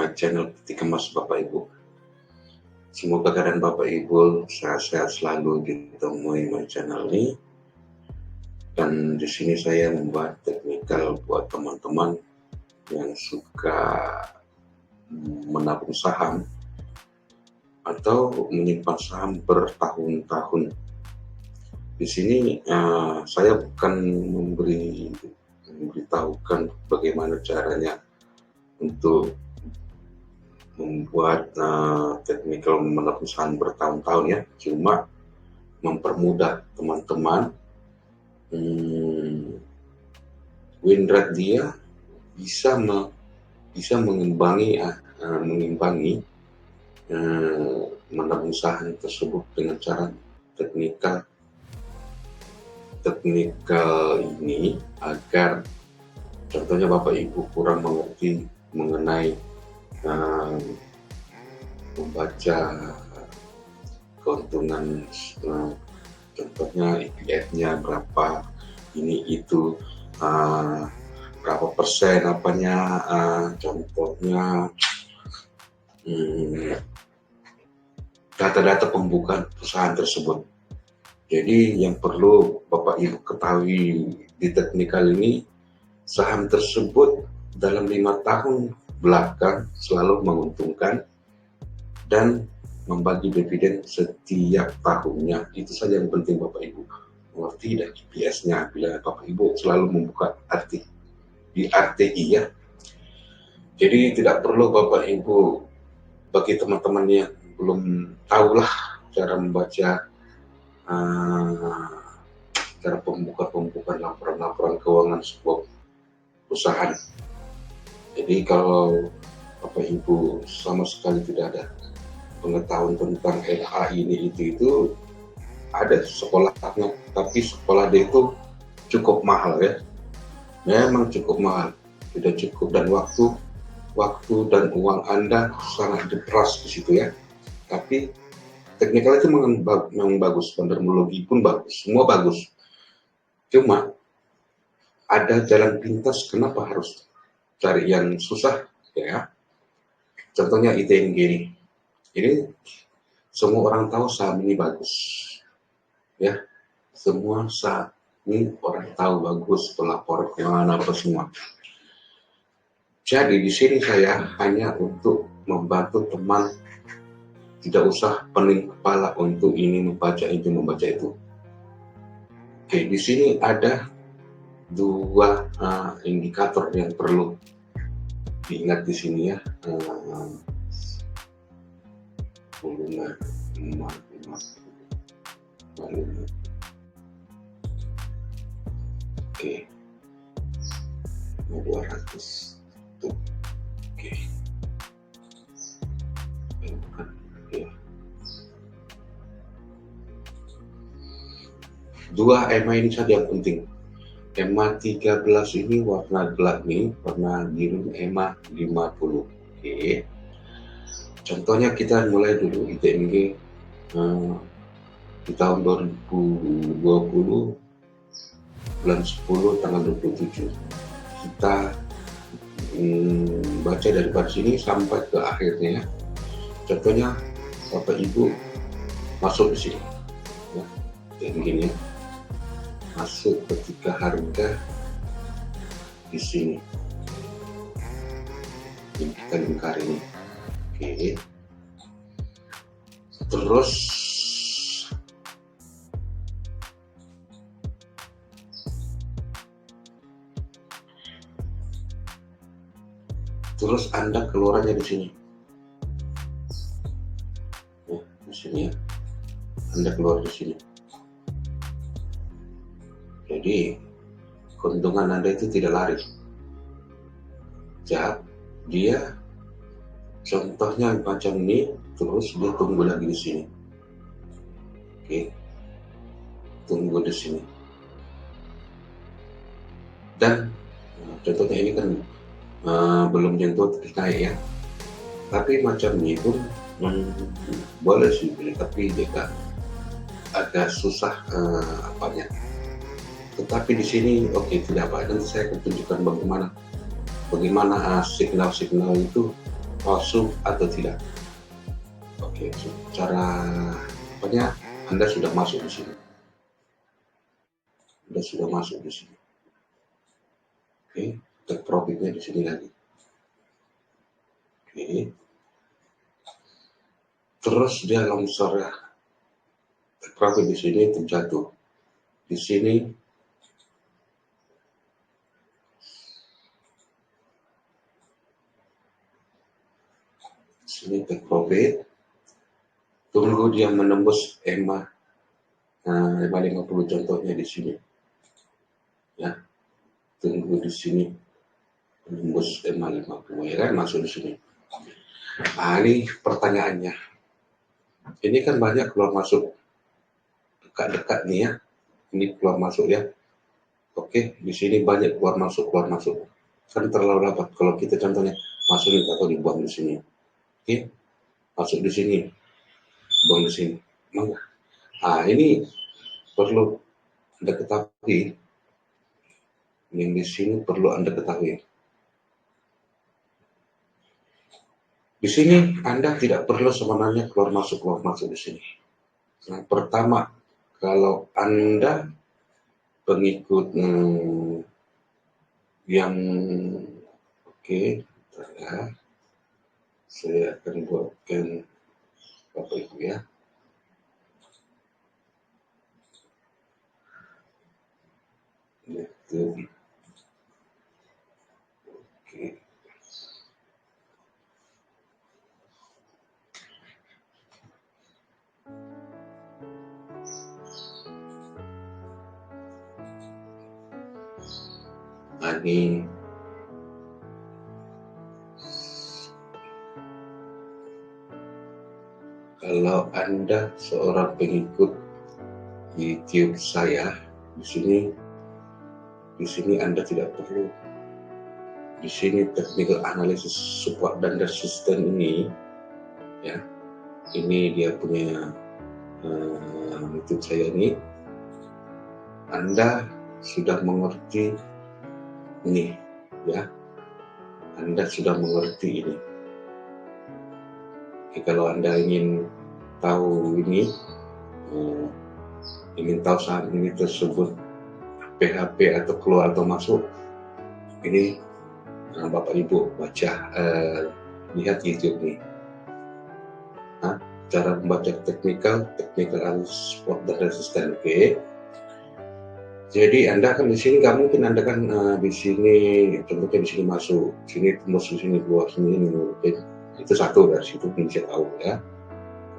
my channel Ketika Mas Bapak Ibu. Semoga keadaan Bapak Ibu sehat-sehat selalu ditemui my channel ini. Dan di sini saya membuat teknikal buat teman-teman yang suka menabung saham atau menyimpan saham bertahun-tahun. Di sini saya bukan memberitahukan bagaimana caranya untuk membuat teknikal menabung saham bertahun-tahun ya, cuma mempermudah teman-teman win rate dia bisa mengimbangi menabung saham tersebut dengan cara teknikal ini, agar contohnya Bapak Ibu kurang mengerti mengenai membaca keuntungan, contohnya EPS-nya berapa, ini itu berapa persen apanya, contohnya data-data pembukaan perusahaan tersebut. Jadi yang perlu Bapak Ibu ketahui di teknikal ini, saham tersebut dalam 5 tahun belakang selalu menguntungkan dan membagi dividen setiap tahunnya. Itu saja yang penting Bapak Ibu mengerti, dan EPS-nya bila Bapak Ibu selalu membuka di RTI ya. Jadi tidak perlu Bapak Ibu, bagi teman-teman yang belum tahulah cara membaca cara pembukaan laporan keuangan sebuah perusahaan. Jadi kalau Bapak Ibu sama sekali tidak ada pengetahuan tentang LA ini itu ada sekolahnya, tapi sekolah dia itu cukup mahal ya, memang cukup mahal, tidak cukup, dan waktu dan uang Anda sangat diperas di situ ya. Tapi teknikal itu memang bagus, terminologi pun bagus, semua bagus, cuma ada jalan pintas. Kenapa harus cari yang susah ya? Contohnya ITNG ini semua orang tahu saham ini bagus ya, semua saham ini orang tahu bagus, pelapor kemana apa semua. Jadi di sini saya hanya untuk membantu teman, tidak usah pening kepala untuk ini membaca itu. Oke, di sini ada 2 indikator yang perlu diingat di sini ya. Oke, 200 tuh. Oke. Dua EMA ini saja yang penting. EMA 13 ini warna gelap nih, warna biru, EMA 50. Oke. Contohnya kita mulai dulu ITNG di tahun 2020 bulan 10 tanggal 27. Kita baca dari sini sampai ke akhirnya. Contohnya Bapak Ibu masuk di sini ya, kayak begini ya. Masuk ketika harga di sini yang kita lingkar ini. Oke. Terus Anda keluarannya di sini. Di sini ya. Anda keluar di sini. Jadi keuntungan Anda itu tidak lari. Dia contohnya macam ini, terus dia tunggu lagi di sini. Oke. Tunggu di sini. Dan contohnya ini kan belum nyentuh naik ya. Tapi macam ini pun boleh sih, tapi dia agak susah apanya. Tetapi di sini tidak apa, nanti saya akan tunjukkan bagaimana signal-signal itu palsu atau tidak. Oke, cara apanya Anda sudah masuk di sini. Anda sudah masuk di sini. Oke, take profitnya di sini lagi. Oke. Terus dia longsor ya. Take profit di sini terjatuh. Di sini take profit. Tunggu dia menembus EMA 50 contohnya di sini. Ya. Tunggu di sini menembus EMA 50 ya kan, masuk di sini. Nah, ini pertanyaannya. Ini kan banyak keluar masuk dekat-dekat nih ya. Ini keluar masuk ya. Oke, di sini banyak keluar masuk. Kan terlalu rapat. Kalau kita contohnya masuk nih atau dibuang di sini. Oke, masuk di sini, buang di sini. Nah, ini perlu Anda ketahui. Yang di sini perlu Anda ketahui. Di sini Anda tidak perlu sebenarnya keluar masuk di sini. Yang pertama, kalau Anda pengikut yang oke, ya, saya akan buatkan Bapak Ibu ya. Itu. Oke. Nah, ini kalau Anda seorang pengikut YouTube saya, di sini Anda tidak perlu. Di sini technical analysis support dan resistance ini, ya, ini dia punya YouTube saya ini. Anda sudah mengerti ini, ya. Anda sudah mengerti ini. Oke, kalau Anda ingin tahu ini, ingin tahu saat ini tersebut PHP atau keluar atau masuk, ini Bapak Ibu baca, lihat YouTube nih. Nah, cara membaca technical analysis support dan resisten. Oke. Jadi Anda kan di sini nggak mungkin Anda kan di sini contohnya di sini masuk, sini tembus di sini keluar sini mungkin itu satu dari situ bisa tahu ya.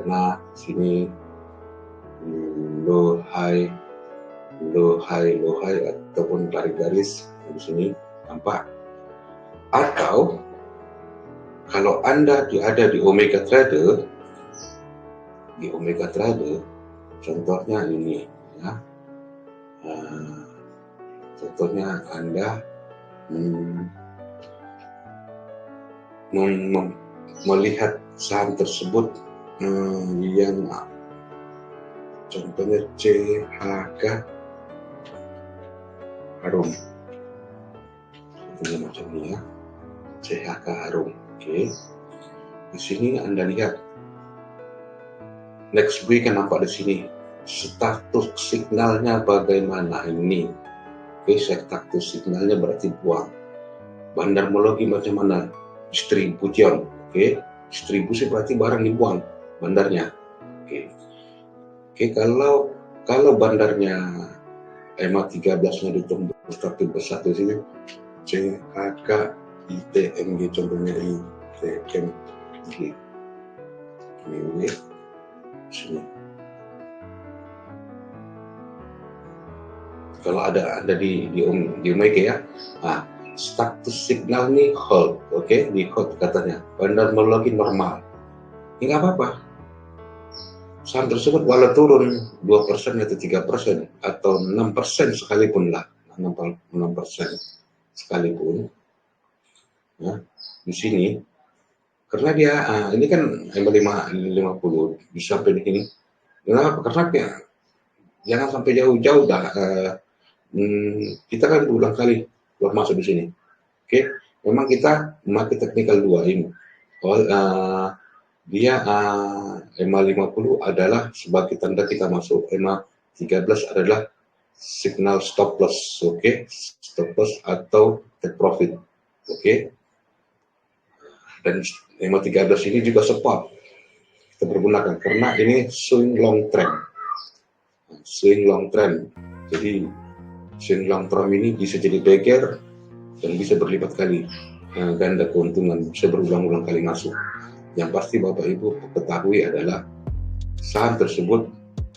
Karena sini low high ataupun garis di sini nampak. Atau kalau Anda ada di Omega Trader, contohnya ini ya. Contohnya Anda melihat saham tersebut yang contohnya CHK Harum, contohnya macam ini ya, CHK Harum. Oke. Di sini Anda lihat next week kan nampak di sini status signalnya bagaimana ini. Oke, status signalnya berarti buang. Bandarmologi macam mana? Distribution. Oke, distribusi berarti barang dibuang bandarnya. Oke, kalau bandarnya EMA 13-nya ditembus tapi bersatu sini CHK ITMG, contohnya ITMG ini sini. Kalau ada di Omega ya, nah, status signal nih hold, oke, di hold katanya, bandarmologi normal. Ini nggak apa-apa. Saham tersebut walau turun 2% atau 3% atau 6% sekalipun lah, 6% sekalipun, ya, di sini, karena dia ini kan 50 bisa sampai di sini. Kenapa? Karena ya, jangan sampai jauh-jauh dah. Kita kan berulang kali keluar masuk di sini. Oke, memang kita memakai technical 2 ini. Oh, dia EMA 50 adalah sebagai tanda kita masuk. EMA 13 adalah signal stop loss, oke? Stop loss atau take profit, oke? Dan EMA 13 ini juga support kita pergunakan karena ini swing long trend. Swing long trend. Jadi swing long trend ini bisa jadi beggar dan bisa berlipat kali, ganda keuntungan, bisa berulang-ulang kali masuk. Yang pasti Bapak Ibu ketahui adalah saham tersebut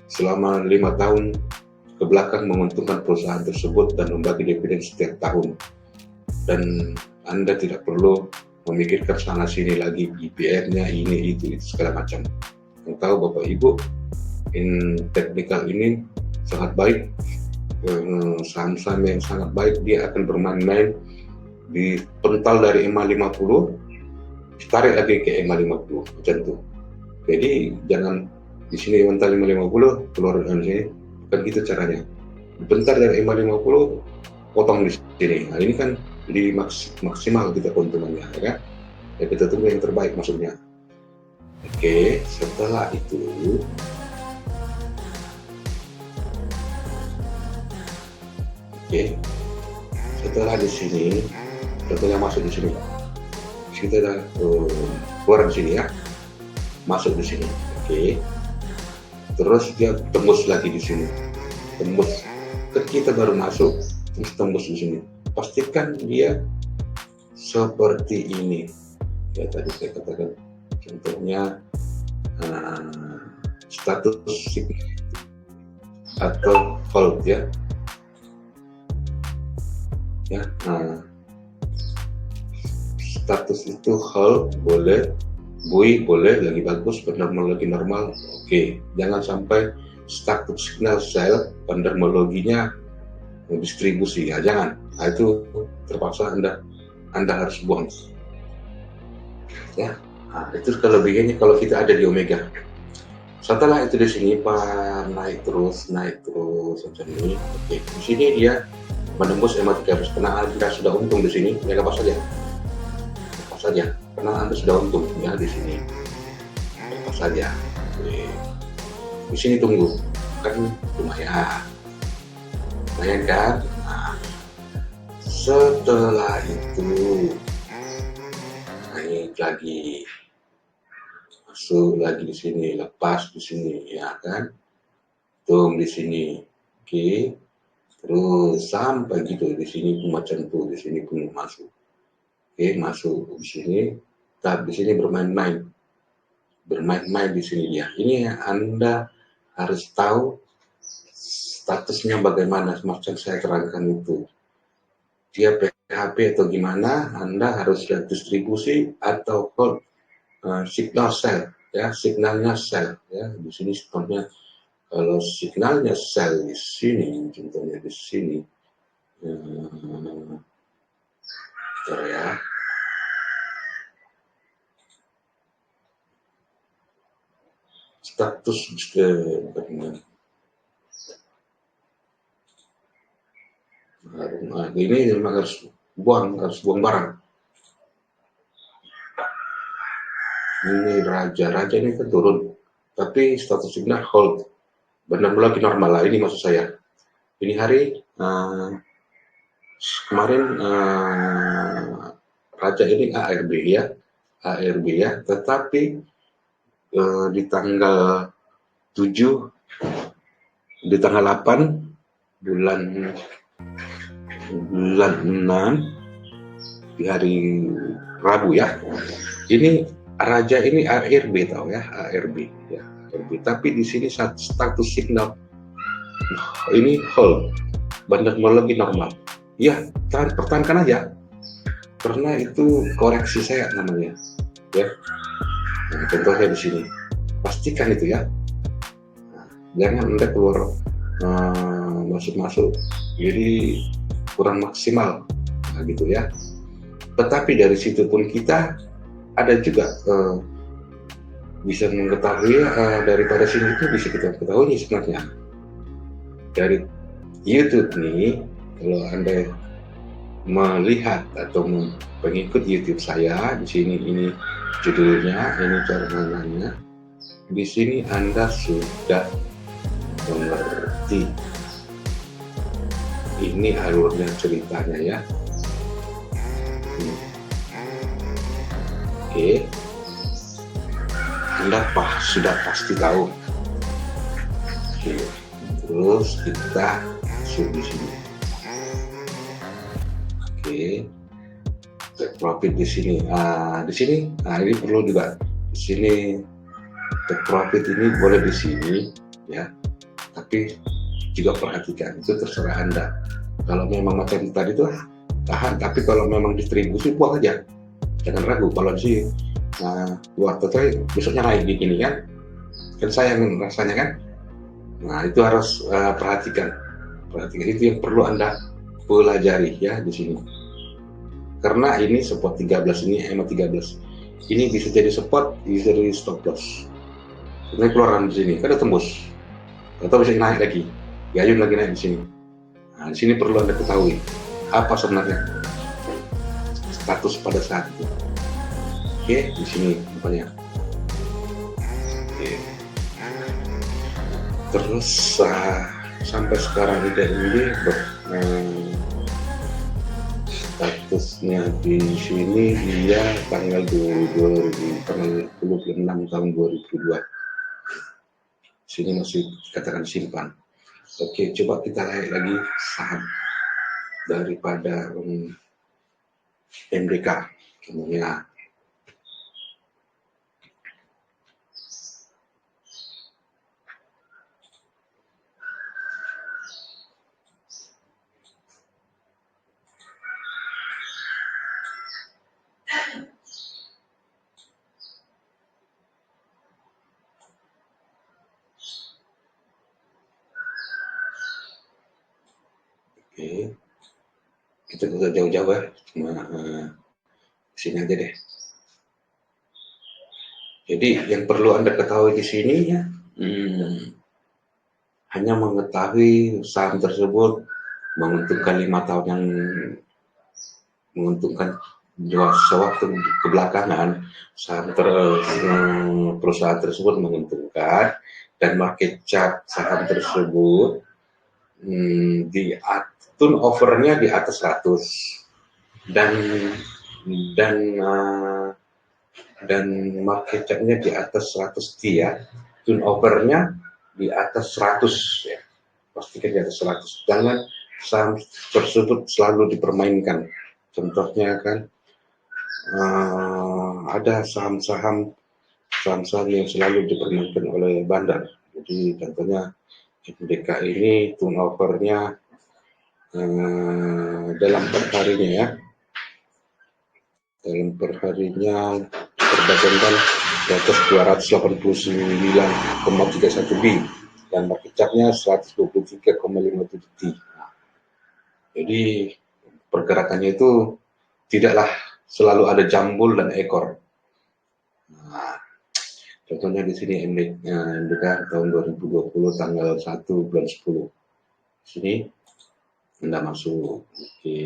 selama 5 tahun ke belakang menguntungkan perusahaan tersebut dan membagi dividen setiap tahun. Dan Anda tidak perlu memikirkan sana sini lagi, IPR-nya ini itu segala macam. Yang tahu Bapak Ibu, teknikal ini sangat baik, saham-saham yang sangat baik, dia akan bermain-main di pental dari EMA 50, ditarik lagi ke EMA 50, macam itu. Jadi jangan di sini mental 550 keluar dari sini, bukan gitu caranya. Bentar dari EMA 50 potong di sini. Nah ini kan di maksimal kita keuntungannya, ya kan? Ya kita tunggu yang terbaik maksudnya. Oke, setelah itu setelah di sini, contohnya masuk di sini, kita dah keluar di sini ya, masuk di sini, oke. Terus dia tembus lagi di sini, tembus. Kita baru masuk, terus tembus di sini. Pastikan dia seperti ini. Ya tadi saya katakan, contohnya status atau hold ya. Status itu hold boleh, buy boleh, lagi bagus, normal lagi normal, oke. Jangan sampai status signal sell, terminologinya distribusi ya, jangan. Nah, itu terpaksa anda harus buang ya. Nah, itu kelebihannya kalau kita ada di Omega. Setelah itu di sini Pak naik terus macam ini. Oke, di sini dia menembus EMA 13 karena Anda sudah untung di sini, ya apa saja, karena Anda sudah untung ya di sini, apa saja. Oke. Di sini tunggu, kan lumayan kan. Nah, setelah itu naik lagi, masuk lagi di sini, lepas di sini, ya kan, tung di sini, oke. Terus sampai gitu di sini pun macam tuh, di sini pun masuk, oke, masuk di sini, tapi di sini bermain-main di sini ya. Ini Anda harus tahu statusnya bagaimana, semacam saya terangkan itu. Dia PHP atau gimana, Anda harus lihat distribusi atau signal sell ya, signalnya sell ya. Di sini contohnya kalau signalnya sell di sini, contohnya di sini ya. Status ini memang harus buang barang. Ini raja ini kan turun, tapi status signal hold, benar lagi normal lah. Ini maksud saya, ini hari kemarin raja ini ARB ya, tetapi di tanggal 7, di tanggal 8 bulan 6 di hari Rabu ya. Ini raja ini ARB tahu ya, ARB ya, ARB. Tapi di sini status signal ini hold, teknologi normal. Ya, pertahankan aja. Karena itu koreksi saya namanya ya. Nah, contohnya di sini. Pastikan itu ya. Nah, jangan Anda keluar masuk. Jadi kurang maksimal, nah, gitu ya. Tetapi dari situ pun kita ada juga bisa mengetahui daripada sini itu bisa kita ketahui sebenarnya dari YouTube nih. Kalau Anda melihat atau pengikut YouTube saya di sini, ini judulnya, ini cara mainannya. Di sini Anda sudah mengerti ini alurnya ceritanya ya. Oke, Anda sudah pasti tahu. Oke, terus kita masuk di sini. Oke, take profit di sini. Ini perlu juga. Di sini take profit ini boleh di sini ya. Tapi juga perhatikan, itu terserah Anda. Kalau memang macam tadi itu tahan, tapi kalau memang distribusi buang aja. Jangan ragu, kalau sih buat total besoknya naik begini kan sayang rasanya kan. Nah itu harus perhatikan itu yang perlu Anda pelajari ya di sini, karena ini support 13, ini EMA 13, ini bisa jadi support, bisa jadi stop loss. Ini keluaran di sini kan ada tembus atau bisa naik lagi, gayung lagi naik di sini. Nah, di sini perlu Anda ketahui apa sebenarnya status pada saat itu. Oke, di sini rupanya. Oke. Terus sampai sekarang ini statusnya di sini dia tanggal 26 tahun 2002. Sini masih dikatakan simpan. Oke, coba kita lihat lagi saham daripada MDK. Kemudian oke, kita tidak jauh-jauh ya, cuma sini aja deh. Jadi yang perlu Anda ketahui di sini ya, hanya mengetahui saham tersebut menguntungkan 5 tahun yang menguntungkan sewaktu kebelakangan perusahaan tersebut menguntungkan, dan market cap saham tersebut di turnovernya di atas 100 dan market capnya di atas 100 ya, turnovernya di atas 100 ya, pastikan di atas 100. Jangan saham tersebut selalu dipermainkan. Contohnya kan ada saham-saham yang selalu dipermainkan oleh bandar. Jadi contohnya MDK ini turnovernya dalam perharinya ya, dalam perharinya diperdagangkan di atas 289,31 B dan market capnya 123,57 T. Jadi pergerakannya itu tidaklah selalu ada jambul dan ekor. Nah, contohnya di sini MDK tahun 2020 tanggal 1 bulan 10. Di sini Anda masuk, oke.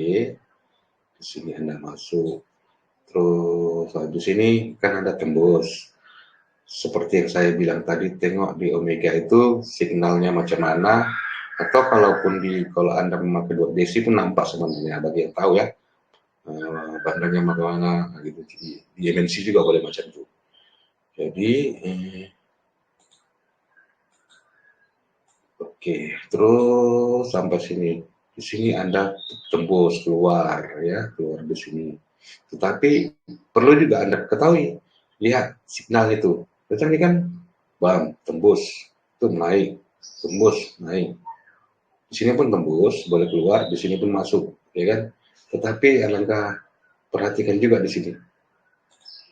Di sini Anda masuk. Terus di sini kan ada tembus. Seperti yang saya bilang tadi, tengok di Omega itu signalnya macam mana. Atau kalau Anda memakai 2 desi pun nampak sebenarnya, bagi yang tahu ya. Bandarnya mana gitu. Di MNC juga boleh macam itu. Jadi oke, terus sampai sini. Di sini Anda tembus keluar ya, keluar di sini. Tetapi perlu juga Anda ketahui, lihat signal itu. Ini kan bam, tembus, itu naik, tembus, naik. Di sini pun tembus, boleh keluar, di sini pun masuk, ya kan? Tetapi alangkah perhatikan juga di sini.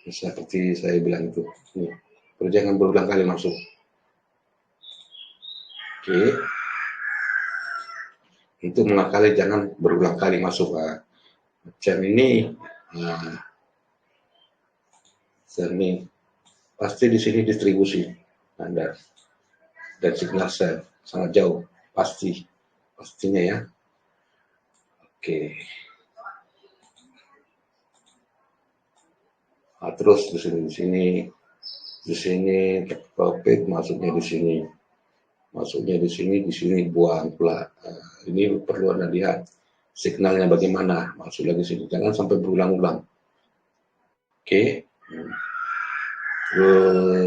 Seperti saya bilang itu, jangan berulang kali masuk. Oke. Untuk mengakali jangan berulang kali masuk. Macam ini, ini pasti di sini distribusi Anda dan signal sell sangat jauh, pastinya ya. Oke. Nah, terus di sini profit masuknya di sini, di sini buang pula. Ini perlu Anda lihat signalnya bagaimana, masuk lagi sini, jangan sampai berulang-ulang. Oke,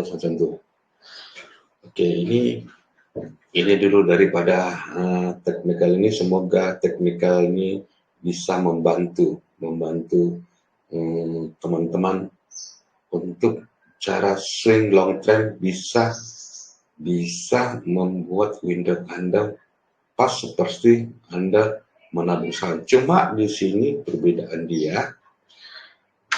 macam itu. Oke, ini dulu daripada teknikal ini. Semoga teknikal ini bisa membantu teman-teman untuk cara swing long trend, bisa membuat window Anda pas seperti Anda menabung saham. Cuma di sini perbedaan dia,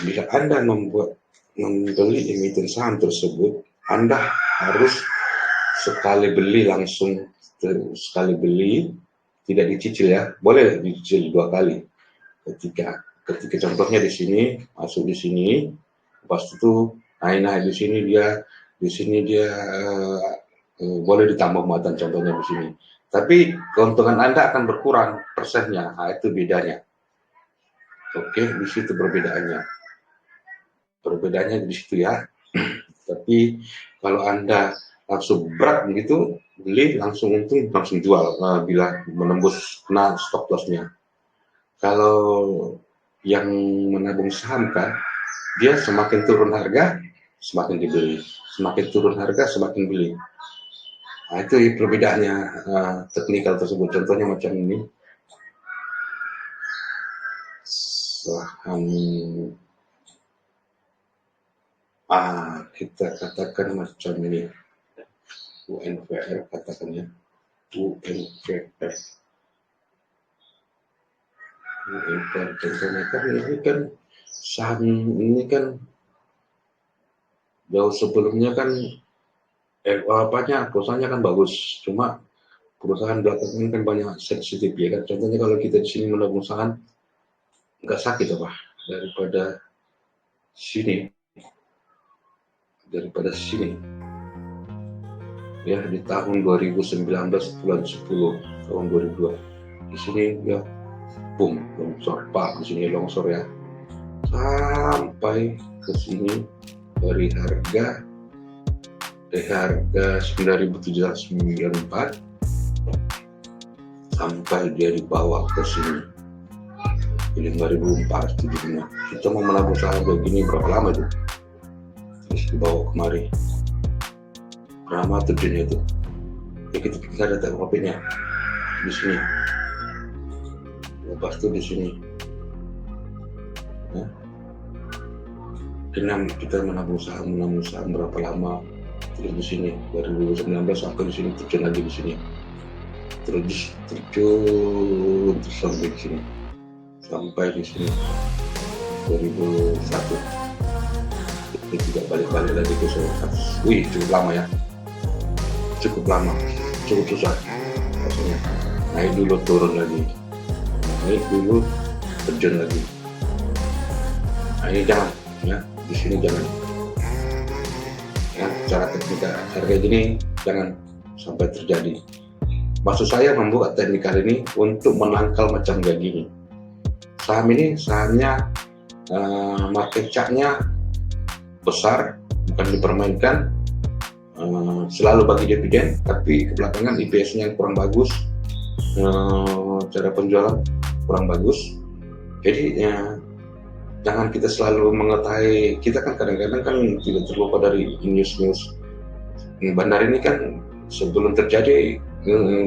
bila Anda membeli emiten saham tersebut, Anda harus sekali beli tidak dicicil ya, boleh dicicil 2 kali. Ketika contohnya di sini, masuk di sini, pas itu naik di sini dia boleh ditambah muatan, contohnya di sini. Tapi keuntungan Anda akan berkurang persennya, itu bedanya. Oke, di situ perbedaannya. Perbedaannya di situ ya. Tapi kalau Anda langsung berat begitu, beli langsung untung, langsung jual bila menembus kena stop lossnya. Kalau yang menabung saham kan, dia semakin turun harga semakin dibeli, semakin turun harga semakin beli. Nah, itu perbedaannya teknikal tersebut. Contohnya macam ini, saham kita katakan macam ini, UNVR katakannya, UNVR contohnya kan ini kan saham ini kan jauh sebelumnya kan perusahaannya kan bagus, cuma perusahaan belakangan kan banyak sensitif ya kan. Contohnya kalau kita di sini menabung saham nggak sakit apa daripada sini ya, di tahun 2019 bulan 10 tahun 2002 di sini ya, boom, longsor pak, di sini longsor ya sampai ke sini dari harga 9.794 sampai dia dibawa ke sini 5.475. Kita mau menabung saham begini berapa lama itu? Terus dibawa kemari berapa tujuannya itu ya, kita ada profitnya di sini, lepas itu di sini ya. Kita menabung saham berapa lama, terus di sini dari 2019 sampai di sini, terjun lagi di sini, terus sampai di sini, sampai di sini 2001 itu tidak balik lagi ke 100. Wih, cukup lama ya, cukup susah rasanya. Naik dulu turun lagi, naik dulu terjun lagi. Nah, ini jangan ya, di sini jangan ya, cara teknikal harga gini jangan sampai terjadi. Maksud saya membuat teknikal ini untuk menangkal macam kayak gini. Saham ini sahamnya market cap-nya besar, bukan dipermainkan, selalu bagi dividen, tapi kebelakangan IPS-nya kurang bagus, cara penjualan kurang bagus. Jadi ya, jangan kita selalu mengetahui, kita kan kadang-kadang kan tidak terlupa dari news. Bandar ini kan sebelum terjadi,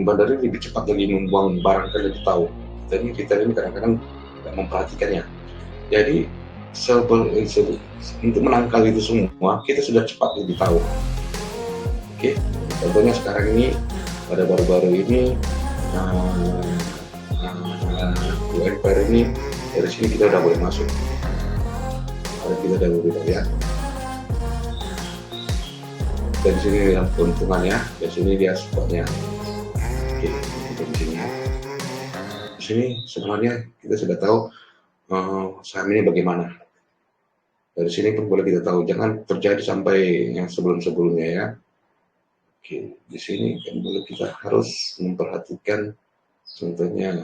bandar ini lebih cepat lagi membuang barang, kan lebih tahu. Jadi kita ini kadang-kadang tidak memperhatikannya. Jadi untuk menangkal itu semua, kita sudah cepat lebih tahu. Oke, contohnya sekarang ini, pada baru-baru ini, UNPR ini, dari sini kita udah boleh masuk. Kita udah boleh lihat. Dari sini lihat keuntungannya, dari sini dia supportnya. Oke, dari sini. Di sini sebenarnya kita sudah tahu saham ini bagaimana. Dari sini pun boleh kita tahu, jangan terjadi sampai yang sebelum-sebelumnya ya. Oke, di sini kan boleh kita harus memperhatikan, contohnya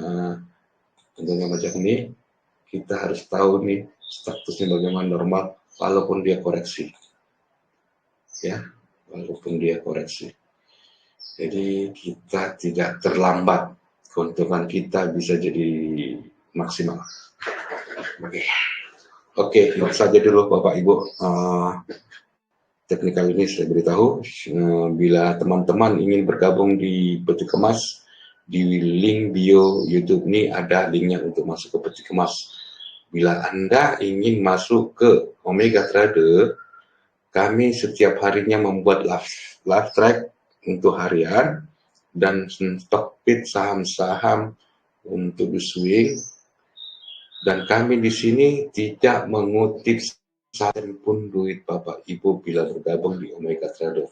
macam ini, kita harus tahu nih statusnya bagaimana, normal walaupun dia koreksi, ya, walaupun dia koreksi. Jadi kita tidak terlambat, keuntungan kita bisa jadi maksimal. Oke, itu saja dulu Bapak Ibu. Teknikal ini saya beritahu, bila teman-teman ingin bergabung di Peti Kemas, di link bio YouTube ini ada linknya untuk masuk ke Peti Kemas. Bila Anda ingin masuk ke Omega Trader, kami setiap harinya membuat live track untuk harian dan stock pit saham-saham untuk di swing. Dan kami di sini tidak mengutip satu pun duit Bapak Ibu bila bergabung di Omega Trader.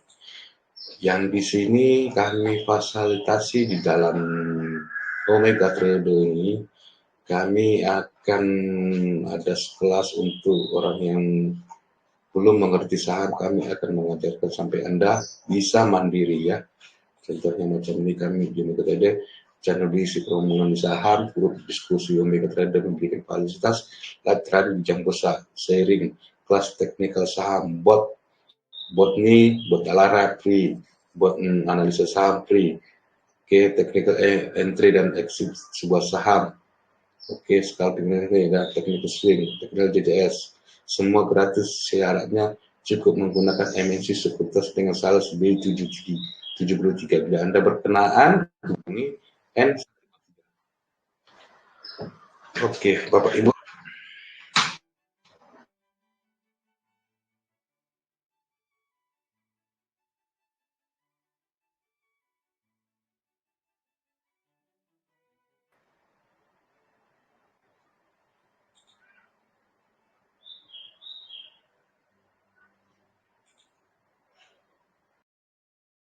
Yang di sini kami fasilitasi di dalam Omega Trader ini, kami akan ada kelas untuk orang yang belum mengerti saham. Kami akan mengajarkan sampai Anda bisa mandiri, ya. Contohnya macam ini, kami di Omega Trader channel berisi peromongan saham, grup diskusi Omega Trader memberikan fasilitas live trading jam besar, sharing kelas teknikal saham, bot ini, bot alarm free, bot analisa saham free, technical entry dan exit sebuah saham, scalping dan technical swing, technical JJS, semua gratis. Syaratnya cukup menggunakan MNC sekuritas dengan saldo B73. Bila Anda berkenaan, hubungi N. Bapak Ibu,